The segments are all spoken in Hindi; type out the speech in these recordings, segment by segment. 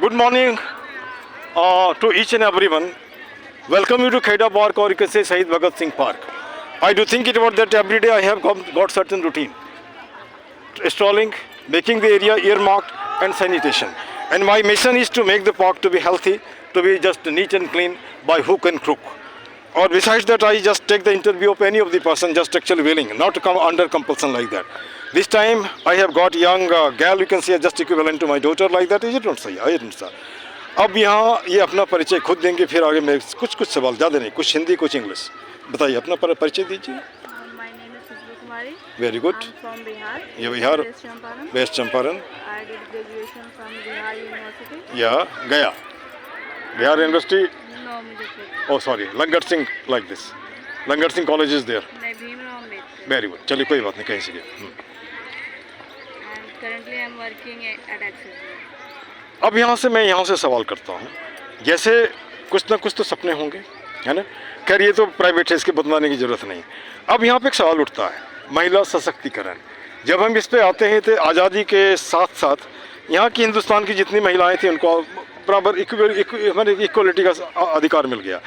Good morning to each and everyone. Welcome you to Kheda Park, or you can say Shahid Bhagat Singh Park. I do think it about that every day I have got certain routine. Strolling, making the area earmarked and sanitation. And my mission is to make the park to be healthy, to be just neat and clean by hook and crook. Or besides that, I just take the interview of any of the person just actually willing, not to come under compulsion like that. This time I have got young gal, you can say just equivalent to my daughter like that. Is it not sir? I didn't sir. अब यहाँ ये अपना परिचय खुद देंगे, फिर आगे मैं कुछ सवाल, ज़्यादा नहीं, कुछ हिंदी कुछ इंग्लिश बताइए, अपना परिचय दीजिए। My name is Sushma Kumari. Very good. I'm from Bihar. ये Bihar, West Champaran. West Champaran. I did graduation from Bihar University. या गया, Bihar University. No, Muzaffarpur. Oh sorry, Langar Singh like this, Langar Singh college is there. मैं भीमराव अम्बेडकर. वेरी गुड, चलिए कोई बात नहीं, कहीं से गए। And currently I'm working at Axis. अब यहाँ से मैं यहाँ से सवाल करता हूँ, जैसे कुछ ना कुछ तो सपने होंगे, है ना। खैर ये तो प्राइवेट है, इसके बतलाने की ज़रूरत नहीं। अब यहाँ पे एक सवाल उठता है, महिला सशक्तिकरण। जब हम इस पे आते हैं तो आज़ादी के साथ साथ यहाँ की हिंदुस्तान की जितनी महिलाएं थी उनको बराबर इक्वलिटी का अधिकार मिल गया।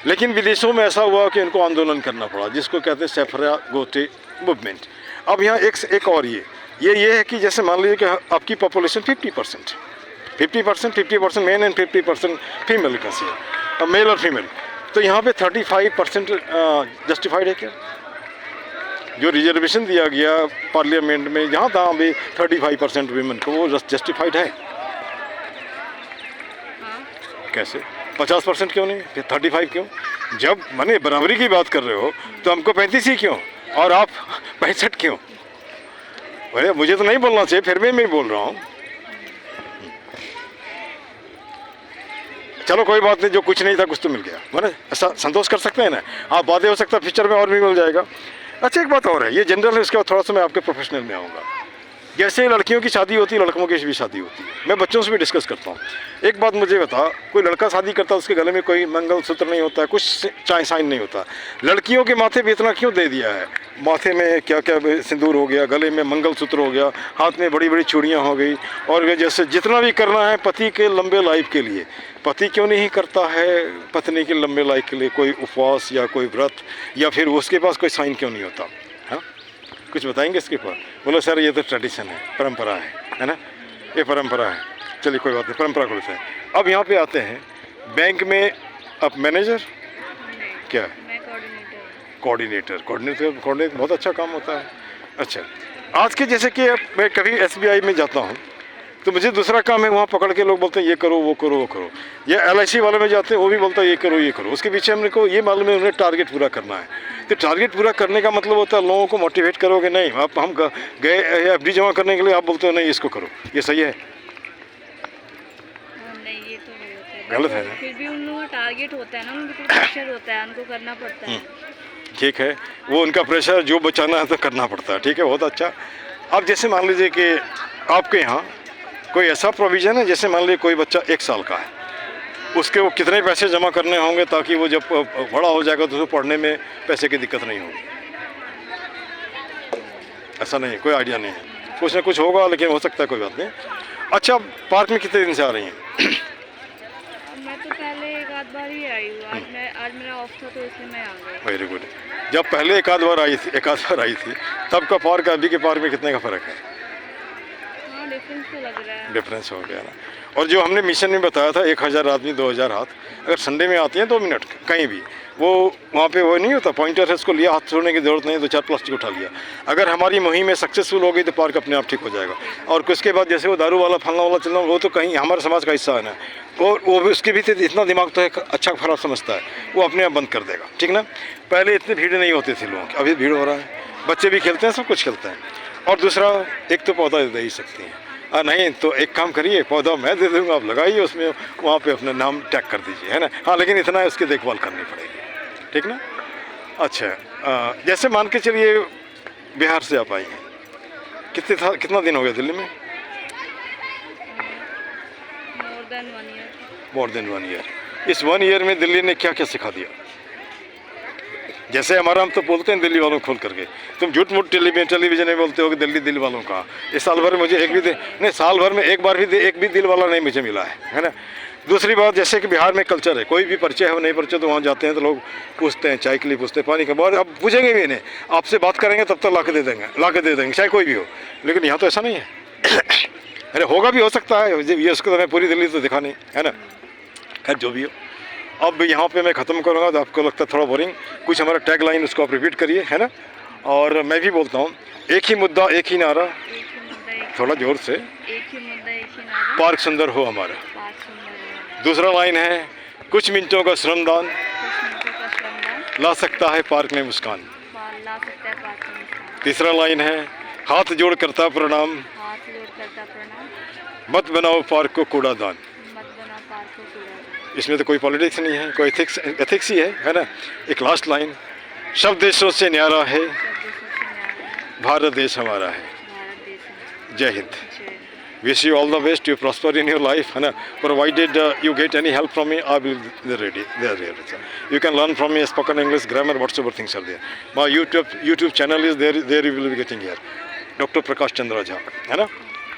लेकिन विदेशों में ऐसा हुआ कि उनको आंदोलन करना पड़ा, जिसको कहते हैं सेफरा गोटे मूवमेंट। अब यहाँ एक और ये है कि जैसे मान लीजिए कि आपकी पॉपुलेशन 50% 50% मेन एंड 50% फीमेल का सी है, मेल और फीमेल। तो यहाँ पे 35% जस्टिफाइड है क्या? जो रिजर्वेशन दिया गया पार्लियामेंट में, जहाँ तहाँ भी 35% वीमेन को, वो जस्टिफाइड है? कैसे 50% क्यों नहीं, फिर 35 क्यों? जब माने बराबरी की बात कर रहे हो तो हमको 35 ही क्यों और आप 65 क्यों? अरे मुझे तो नहीं बोलना चाहिए, फिर भी मैं बोल रहा हूँ। चलो कोई बात नहीं, जो कुछ नहीं था कुछ तो मिल गया, माने ऐसा संतोष कर सकते हैं ना आप। बातें हो सकता है फ्यूचर में और भी मिल जाएगा। अच्छा एक बात और है, ये जनरल है, उसके बाद थोड़ा सा मैं आपके प्रोफेशनल में आऊँगा। जैसे लड़कियों की शादी होती है, लड़कों की भी शादी होती है, मैं बच्चों से भी डिस्कस करता हूँ। एक बात मुझे बता, कोई लड़का शादी करता है उसके गले में कोई मंगलसूत्र नहीं होता है, कुछ चाय साइन नहीं होता। लड़कियों के माथे पे इतना क्यों दे दिया है? माथे में क्या क्या सिंदूर हो गया, गले में मंगलसूत्र हो गया, हाथ में बड़ी बड़ी चूड़ियाँ हो गई। और वे जैसे जितना भी करना है पति के लंबे लाइफ के लिए, पति क्यों नहीं करता है पत्नी के लंबे लाइफ के लिए कोई उपवास या कोई व्रत, या फिर उसके पास कोई साइन क्यों नहीं होता? हाँ कुछ बताएंगे इसके ऊपर? बोलो सर ये तो ट्रेडिशन है, परंपरा है ना, ये परंपरा है। चलिए कोई बात नहीं, परंपरा को लेते हैं। अब यहाँ पे आते हैं, बैंक में आप मैनेजर क्या? मैं कोऑर्डिनेटर बहुत अच्छा काम होता है। अच्छा आज के जैसे कि मैं कभी SBI में जाता हूँ तो मुझे दूसरा काम है, वहाँ पकड़ के लोग बोलते हैं ये करो वो करो वो करो, या LIC वाले में जाते हैं वो भी बोलता है ये करो ये करो। उसके पीछे हमने को ये मालूम है उन्हें टारगेट पूरा करना है। तो टारगेट पूरा करने का मतलब होता है लोगों को मोटिवेट करोगे नहीं। आप हम गए FD जमा करने के लिए, आप बोलते हो नहीं इसको करो, ये सही है? नहीं, ये तो नहीं होता है, गलत है ना? फिर भी उन लोगों का टारगेट होता है ना, उनको प्रेशर होता है, उनको करना पड़ता है। ठीक है, वो उनका प्रेशर जो बचाना है तो करना पड़ता है, ठीक है, बहुत अच्छा। अब जैसे मान लीजिए कि आपके यहाँ कोई ऐसा प्रोविज़न है, जैसे मान लीजिए कोई बच्चा 1 साल का है, उसके वो कितने पैसे जमा करने होंगे ताकि वो जब बड़ा हो जाएगा तो उसको पढ़ने में पैसे की दिक्कत नहीं होगी? ऐसा नहीं, कोई आइडिया नहीं है? कुछ ना कुछ होगा, लेकिन हो सकता है, कोई बात नहीं। अच्छा पार्क में कितने दिन से आ रही हैं? मैं तो पहले एक आध बार ही आई हूँ, आज मेरा ऑफ था तो इसलिए मैं आ गई। Very good. जब पहले एक आध बार आई थी तब का पार्क अभी के पार्क में कितने का फ़र्क है? हाँ डिफरेंस तो लग रहा है। डिफरेंस हो गया ना। और जो हमने मिशन में बताया था 1000 आदमी 2000 हाथ, अगर संडे में आती हैं 2 मिनट कहीं भी, वो वहाँ पे वो नहीं होता पॉइंटर है, उसको लिया, हाथ छोड़ने की ज़रूरत नहीं, 2-4 प्लास्टिक उठा लिया। अगर हमारी मुहिम में सक्सेसफुल हो गई तो पार्क अपने आप ठीक हो जाएगा। और उसके बाद जैसे वो दारू वाला फलना वाला चलना, वो तो कहीं हमारे समाज का हिस्सा है ना, वो भी उसके भी इतना दिमाग तो है, अच्छा खराब समझता है, वो अपने आप बंद कर देगा, ठीक ना। पहले इतनी भीड़ नहीं होती थी लोगों की, अभी भीड़ हो रहा है, बच्चे भी खेलते हैं, सब कुछ खेलते हैं। और दूसरा, एक तो पौधा दे ही सकती हैं, नहीं तो एक काम करिए, पौधा मैं दे दूँगा, आप लगाइए उसमें, वहाँ पे अपना नाम टैग कर दीजिए, है ना। हाँ लेकिन इतना है उसकी देखभाल करनी पड़ेगी, ठीक ना। अच्छा जैसे मान के चलिए बिहार से आप आई हैं, कितना दिन हो गया दिल्ली में? More than 1 year. इस 1 ईयर में दिल्ली ने क्या क्या सिखा दिया? जैसे हमारा हम तो बोलते हैं दिल्ली वालों को खोल करके, तुम झूठ मूठ टेलीविजन में बोलते हो कि दिल्ली वालों का। इस साल भर में मुझे नहीं, साल भर में एक भी दिल वाला नहीं मुझे मिला है ना। दूसरी बात, जैसे कि बिहार में कल्चर है, कोई भी परिचय है नहीं परिचय तो वहाँ जाते हैं तो लोग पूछते हैं, चाय के लिए पूछते हैं, पानी का बहुत, अब पूछेंगे भी नहीं, आपसे बात करेंगे तब तक ला के दे देंगे चाहे कोई भी हो। लेकिन यहाँ तो ऐसा नहीं है। अरे होगा भी, हो सकता है, ये उसको तो मैं पूरी दिल्ली तो दिखा नहीं, है ना। खैर जो भी हो, अब यहाँ पे मैं ख़त्म करूँगा तो आपको लगता है थोड़ा बोरिंग, कुछ हमारा टैग लाइन उसको आप रिपीट करिए, है ना। और मैं भी बोलता हूँ, एक ही मुद्दा एक ही नारा, थोड़ा जोर से, एक ही मुद्दा एक ही नारा, पार्क सुंदर हो हमारा। पार्क सुंदर हो। दूसरा लाइन है, कुछ मिनटों का श्रमदान कुछ मिनटों का श्रमदान ला सकता है पार्क में मुस्कान। ला सकता है पार्क में मुस्कान। तीसरा लाइन है, हाथ जोड़ करता प्रणाम, हाथ जोड़ करता प्रणाम, मत बनाओ पार्क को कूड़ादान। मत बनाओ पार्क को कूड़ादान। इसमें तो कोई पॉलिटिक्स नहीं है, कोई एथिक्स ही है ना। एक लास्ट लाइन, सब देशों से न्यारा है, सब देशों से न्यारा है, भारत देश हमारा है। भारत देश हमारा। जय हिंद। जय Hind. Wish you all the best, you prosper in your life, है ना। Provided you get any help from me, I will be ready. There, you can learn from me spoken English, grammar, whatsoever things are there. My YouTube channel is there. You will be getting here. Dr. Prakash Chandra Jha, है ना।